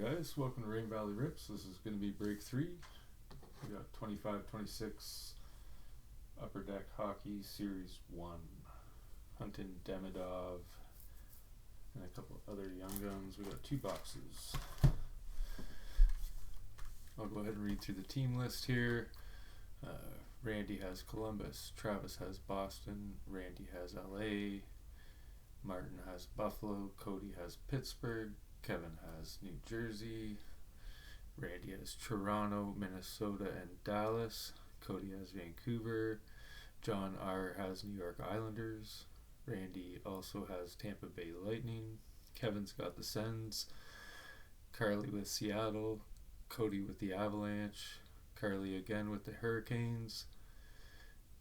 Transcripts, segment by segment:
guys, welcome to Rain Valley Rips. This is going to be break 3. We got 25-26 Upper Deck Hockey Series 1. Huntin Demidov and a couple of other young guns. We got 2 boxes. I'll go ahead and read through the team list here. Randy has Columbus, Travis has Boston, Randy has LA, Martin has Buffalo, Cody has Pittsburgh, Kevin has New Jersey, Randy has Toronto, Minnesota, and Dallas, Cody has Vancouver, John R. has New York Islanders, Randy also has Tampa Bay Lightning, Kevin's got the Sens, Carly with Seattle, Cody with the Avalanche, Carly again with the Hurricanes,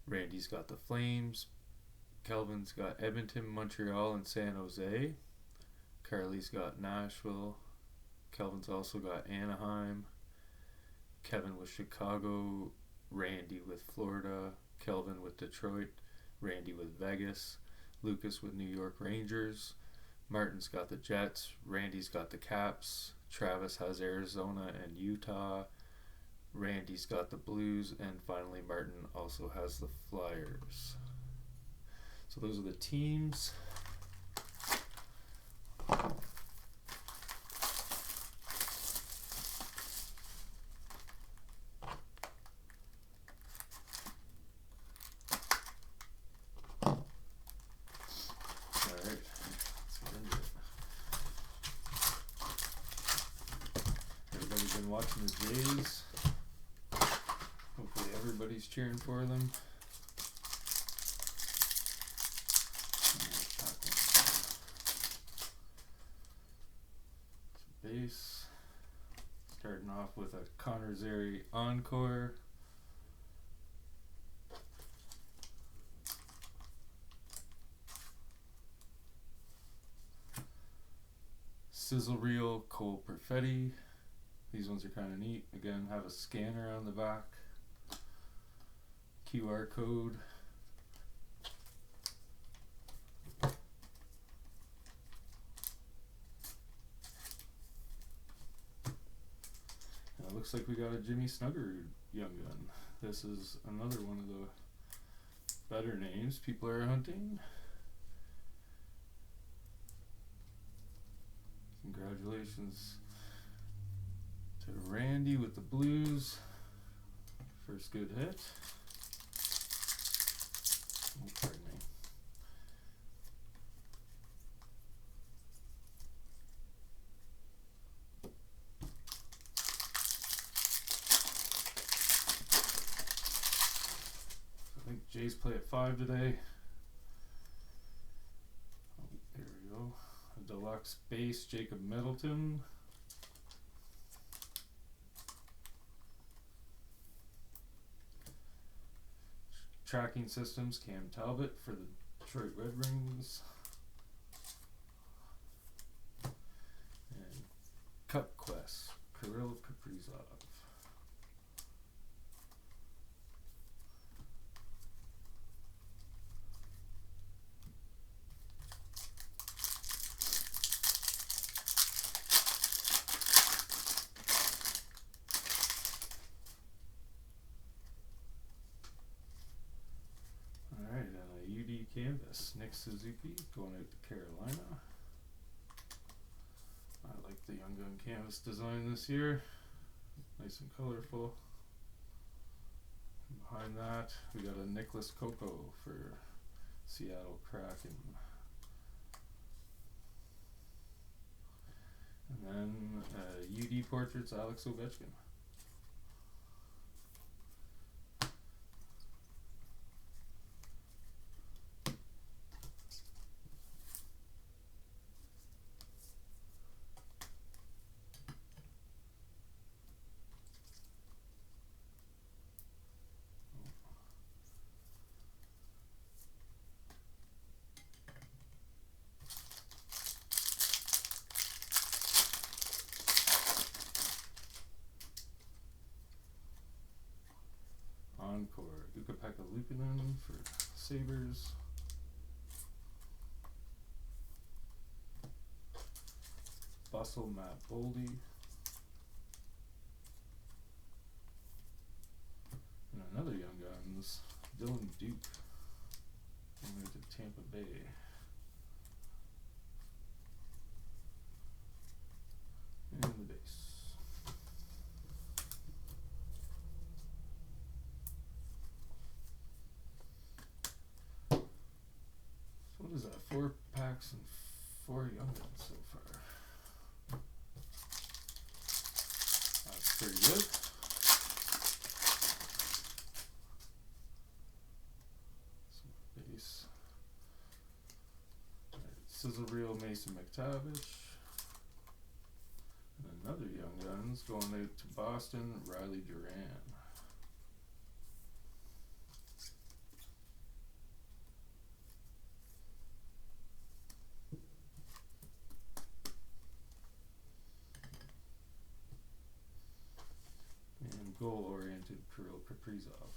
Randy's got the Flames, Kelvin's got Edmonton, Montreal, and San Jose, Carly's got Nashville, Kelvin's also got Anaheim, Kevin with Chicago, Randy with Florida, Kelvin with Detroit, Randy with Vegas, Lucas with New York Rangers, Martin's got the Jets, Randy's got the Caps, Travis has Arizona and Utah, Randy's got the Blues, and finally Martin also has the Flyers. So those are the teams. Everybody's been watching the Jays. Hopefully everybody's cheering for them. Base. Starting off with a Connor Zary Encore. Sizzle Reel Cole Perfetti. These ones are kind of neat. Again, have a scanner on the back. QR code. And it looks like we got a Jimmy Snuggerud young gun. This is another one of the better names people are hunting. Congratulations to Randy with the Blues. First good hit. Oh, pardon me. I think Jays play at 5 today. Oh, here we go. A deluxe base, Jacob Middleton. Tracking systems, Cam Talbot for the Detroit Red Wings. And Cup Quest, Kirill Kaprizov. Alright, and a UD canvas, Nick Suzuki going out to Carolina. I like the Young Gun canvas design this year. Nice and colorful. Behind that, we got a Nicholas Coco for Seattle Kraken. And then UD Portraits, Alex Ovechkin. Encore, Ukko-Pekka Luukkonen for Sabres. Bustle, Matt Boldy. Guns, Dylan Duke. Moving to Tampa Bay. And the base. So what is that? 4 packs and 4 young guns so far. That's pretty good. Base. Alright, Sizzle Reel Mason McTavish. And another Young Guns going out to Boston, Riley Duran. And goal-oriented Kirill Kaprizov.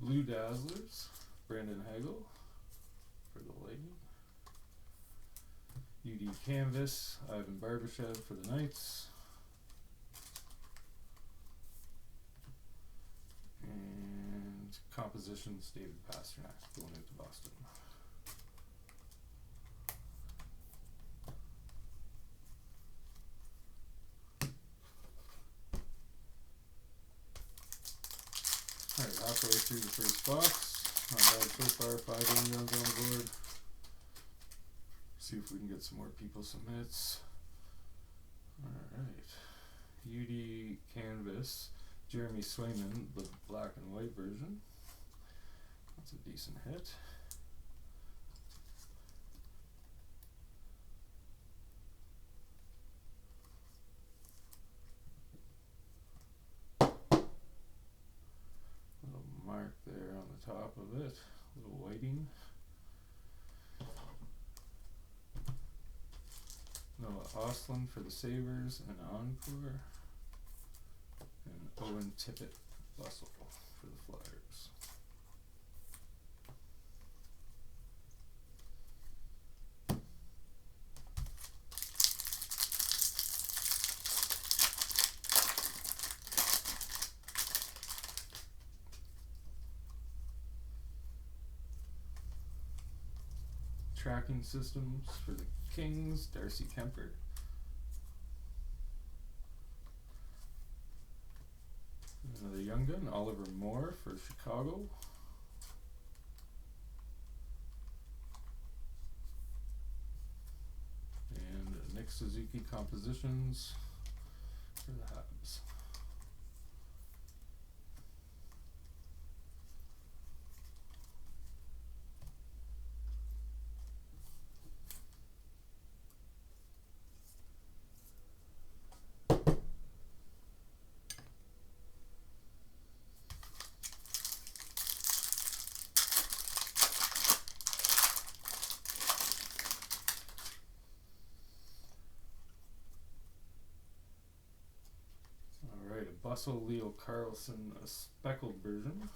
Blue Dazzlers, Brandon Hagel for the Lightning. UD Canvas, Ivan Barbashev for the Knights. And Compositions, David Pasternak going out to Boston. Alright, halfway through the first box. Not bad so far, 5 young guns on the board. See if we can get some more people some hits. Alright. UD Canvas, Jeremy Swayman, the black and white version. That's a decent hit. Mark there on the top of it, a little whiting. Noah Ostlund for the Sabres and Encore. And Owen Tippett Bustle for the Flyers. Tracking systems for the Kings, Darcy Kemper. Another young gun, Oliver Moore for Chicago. And Nick Suzuki Compositions for the Habs. Bustle Leo Carlson, a speckled version.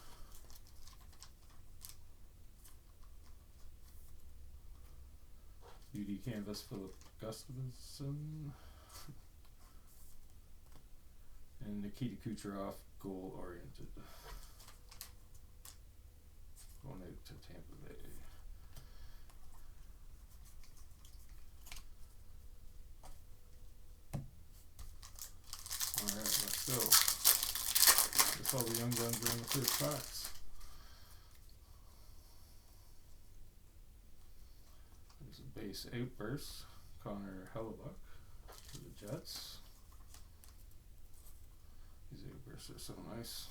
UD Canvas Philip Gustafsson. And Nikita Kucherov, goal oriented. Going out to Tampa Bay. Alright, let's go. That's all the young guns are in the first box. There's a base outburst, Connor Hellebuck for the Jets. These outbursts are so nice.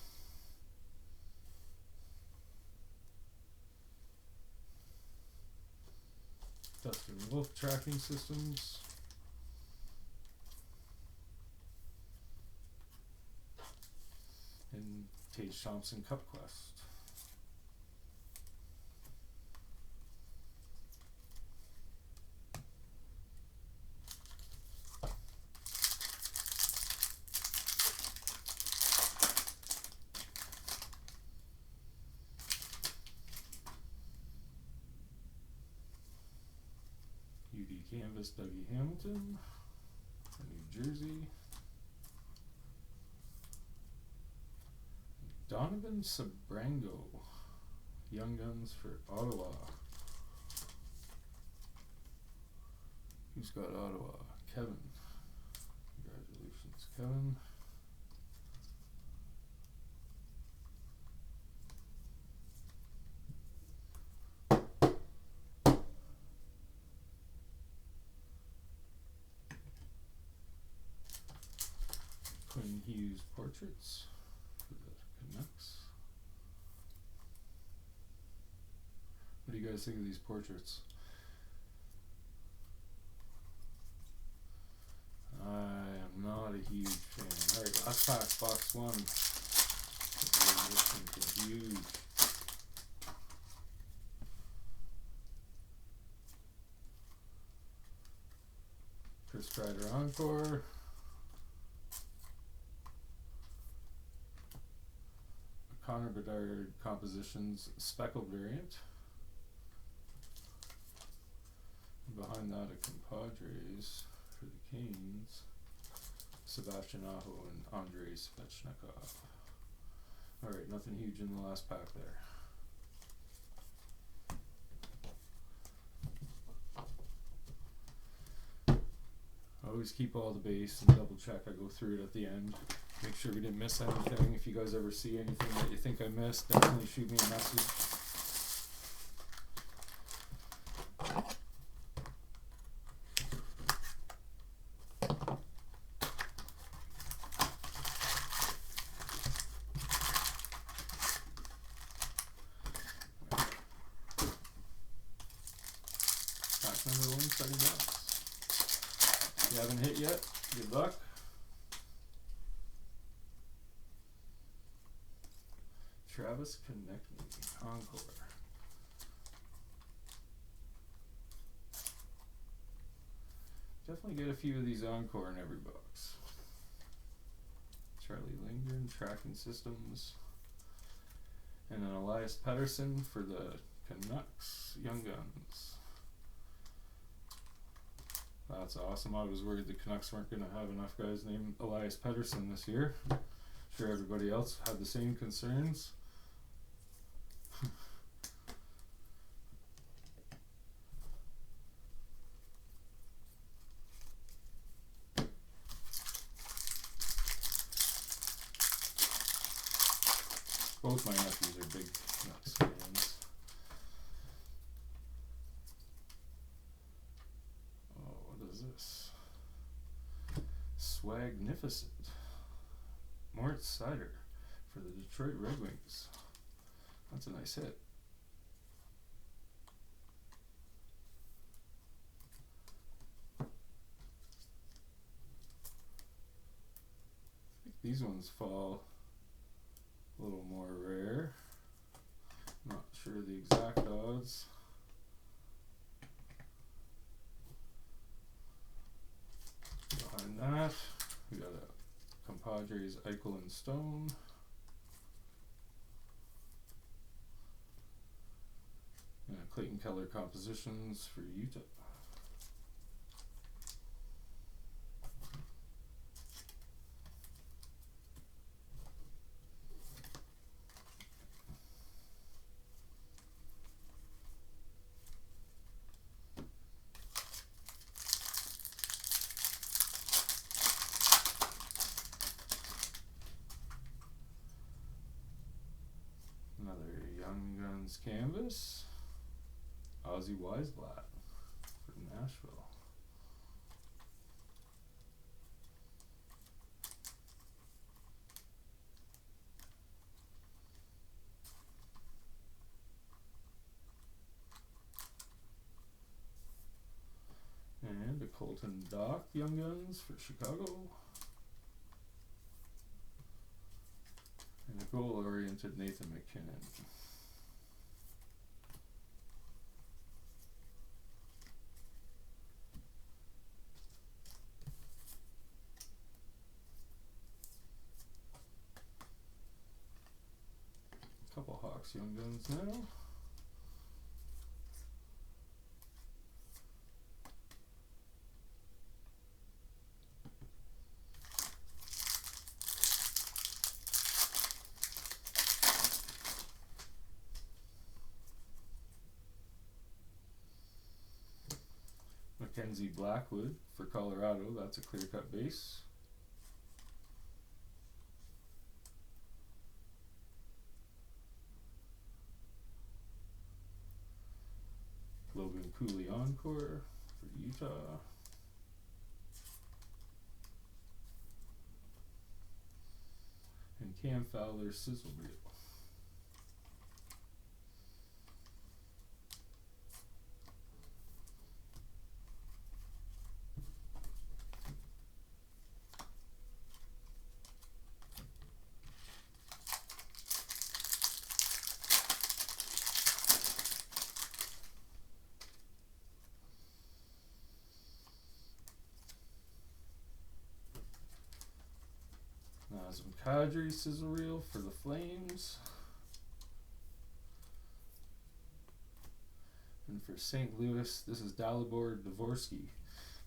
Dustin Wolf tracking systems. And Tage Thompson Cup Quest. canvas, Dougie Hamilton for New Jersey. Donovan Sabrango, Young Guns for Ottawa. Who's got Ottawa? Kevin. Congratulations, Kevin. Quinn Hughes portraits for the Canucks. What do you guys think of these portraits? I am not a huge fan. Alright, last pack, box 1. Huge. Chris Kreider Encore. Connor Bedard Compositions Speckled variant. Behind that, a Compadres for the Canes. Sebastian Aho and Andrei Svechnikov. Alright, nothing huge in the last pack there. Always keep all the base and double check. I go through it at the end. Make sure we didn't miss anything. If you guys ever see anything that you think I missed, definitely shoot me a message. Pack number 1, starting box. If you haven't hit yet, good luck. Travis Konecny, Encore. Definitely get a few of these Encore in every box. Charlie Lindgren, Tracking Systems. And then Elias Pettersson for the Canucks, Young Guns. That's awesome. I was worried the Canucks weren't going to have enough guys named Elias Pettersson this year. Sure everybody else had the same concerns. Both my nephews are big Canucks fans. Oh, what is this? Swagnificent. Moritz Seider for the Detroit Red Wings. That's a nice hit. I think these ones fall a little more rare. Not sure the exact odds. Behind that, we got a Compadres Eichel and Stone. And a Clayton Keller Compositions for Utah. Another Young Guns canvas. Ozzy Weisblatt for Nashville. And a Colton Dock Young Guns for Chicago. And a goal-oriented Nathan McKinnon. Couple Hawks Young Guns now. Mackenzie Blackwood for Colorado. That's a clear-cut base. Logan Cooley Encore for Utah. And Cam Fowler Sizzle Reel. Nazem Kadri Sizzle Reel for the Flames. And for St. Louis, this is Dalibor Dvorsky,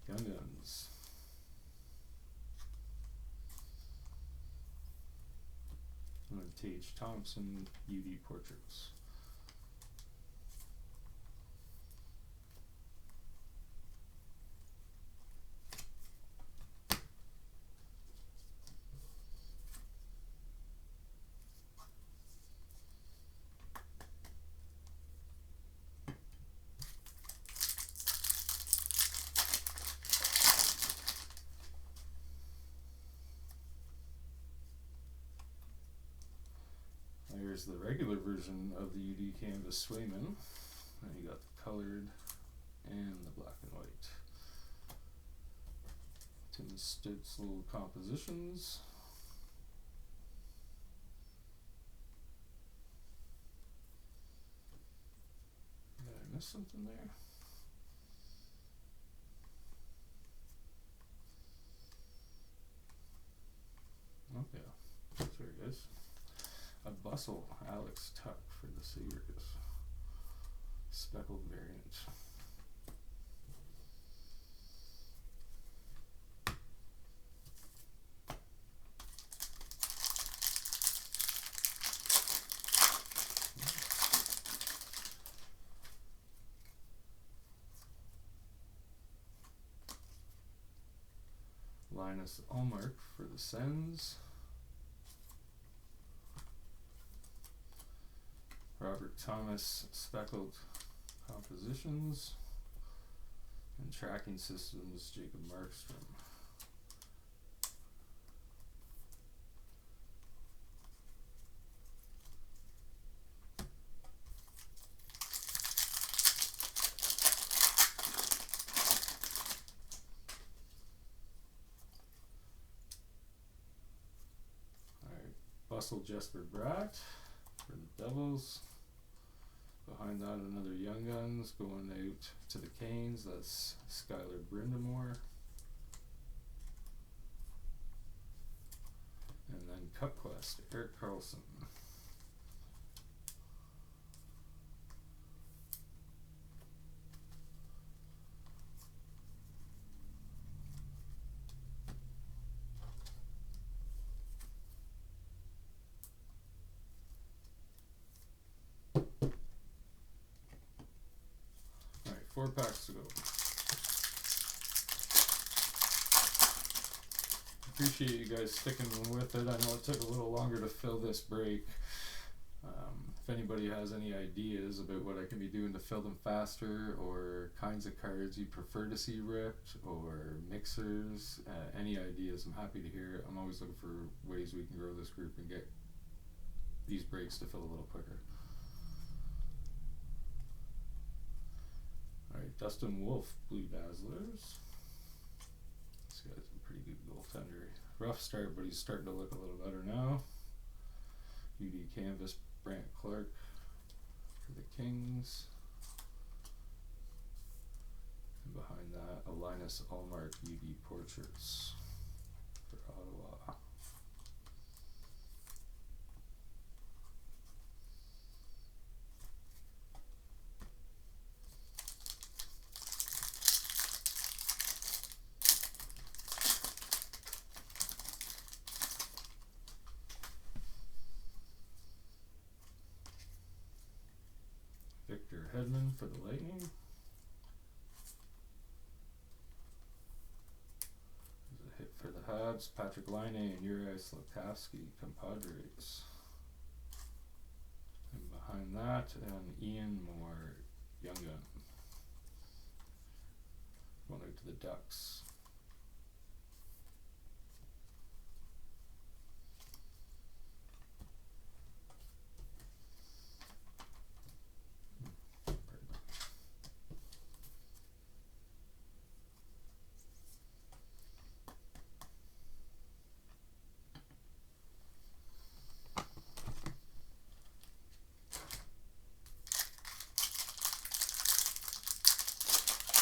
Young Guns. And then Tage Thompson, UD Portraits. Here's the regular version of the UD Canvas Swayman. And you got the colored and the black and white. Tim Stützle compositions. Did I miss something there? Okay, there it is. A Bustle Alex Tuck for the Sabres. Speckled variant. Linus Ullmark for the Sens. Robert Thomas Speckled Compositions. And Tracking Systems, Jacob Markstrom. Bustle Jesper Bratt for the Devils. Behind that, another Young Guns going out to the Canes. That's Skylar Brindamore. And then Cup Quest, Erik Karlsson. Alright, 4 packs to go. Appreciate you guys sticking with it. I know it took a little longer to fill this break. If anybody has any ideas about what I can be doing to fill them faster, or kinds of cards you prefer to see ripped, or mixers, any ideas, I'm happy to hear it. I'm always looking for ways we can grow this group and get these breaks to fill a little quicker. Alright, Dustin Wolf, Blue Dazzlers. This guy's a pretty good goaltender. Rough start, but he's starting to look a little better now. UD Canvas, Brant Clark for the Kings. And behind that, a Linus Ullmark UD Portraits for Ottawa. Victor Hedman for the Lightning. Habs, Patrick Laine and Juraj Slafkovsky, compadres. And behind that, Ian Moore, Young Gun. Going out to the Ducks.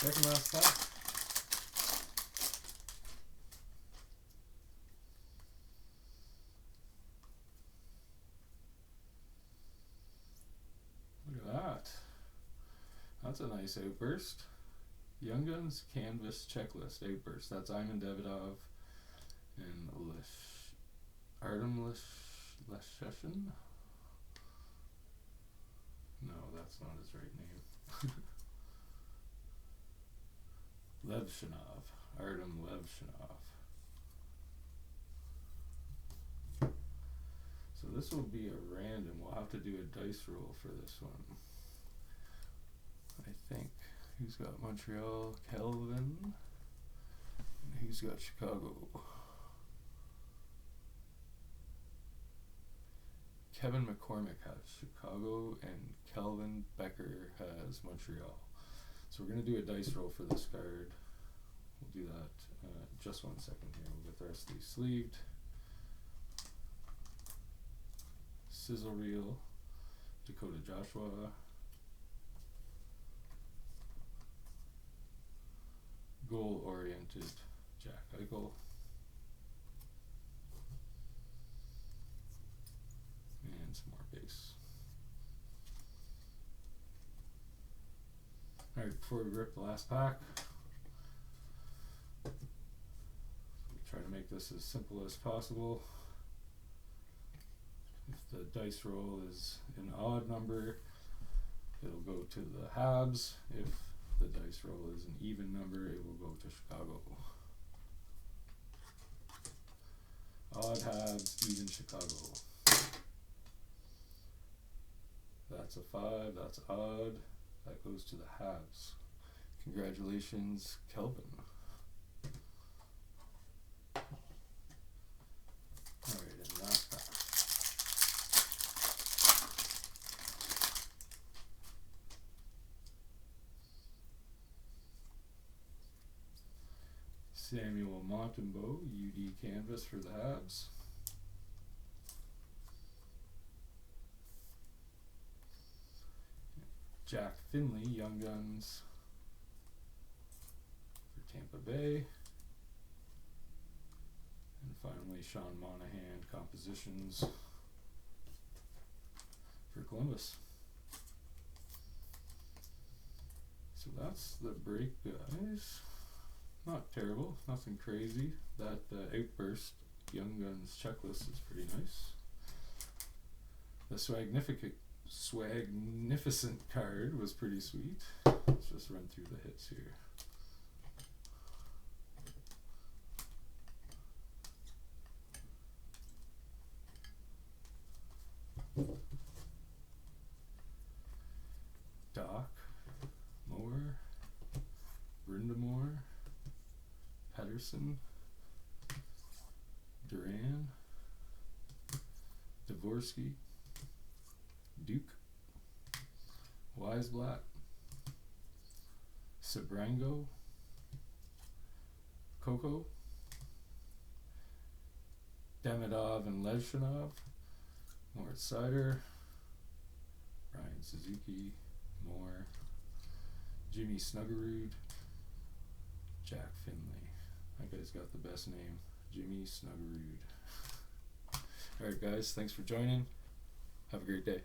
Second last pack. Look at that. That's a nice outburst. Young Guns Canvas Checklist Outburst. That's Ivan Davidov and Artem Lesheshin. No, that's not his right name. Levshinov, Artem Levshinov. So this will be a random. We'll have to do a dice roll for this one. I think. Who's got Montreal? Kelvin. And who's got Chicago? Kevin McCormick has Chicago and Kelvin Becker has Montreal. So we're going to do a dice roll for this card. We'll do that just 1 second here. We'll get the rest of these sleeved. Sizzle reel, Dakota Joshua. Goal-oriented Jack Eichel. And some more base. Alright, before we rip the last pack, we'll try to make this as simple as possible. If the dice roll is an odd number, it'll go to the Habs. If the dice roll is an even number, it will go to Chicago. Odd Habs, even Chicago. That's a 5, that's odd. That goes to the Habs. Congratulations, Kelvin. Alright, and last pack. Samuel Montembeault, UD Canvas for the Habs. Jack Finley, Young Guns for Tampa Bay. And finally, Sean Monahan, Compositions for Columbus. So that's the break, guys. Not terrible, nothing crazy. That outburst Young Guns checklist is pretty nice. The Swagnificent card was pretty sweet. Let's just run through the hits here. Doc, Moore, Brindamore, Pedersen, Duran, Dvorsky, Duke, Weisblatt, Sabrango, Coco, Demidov and Lezhinov, Moritz Seider, Ryan Suzuki, Moore, Jimmy Snuggerud, Jack Finley. That guy's got the best name, Jimmy Snuggerud. Alright guys, thanks for joining. Have a great day.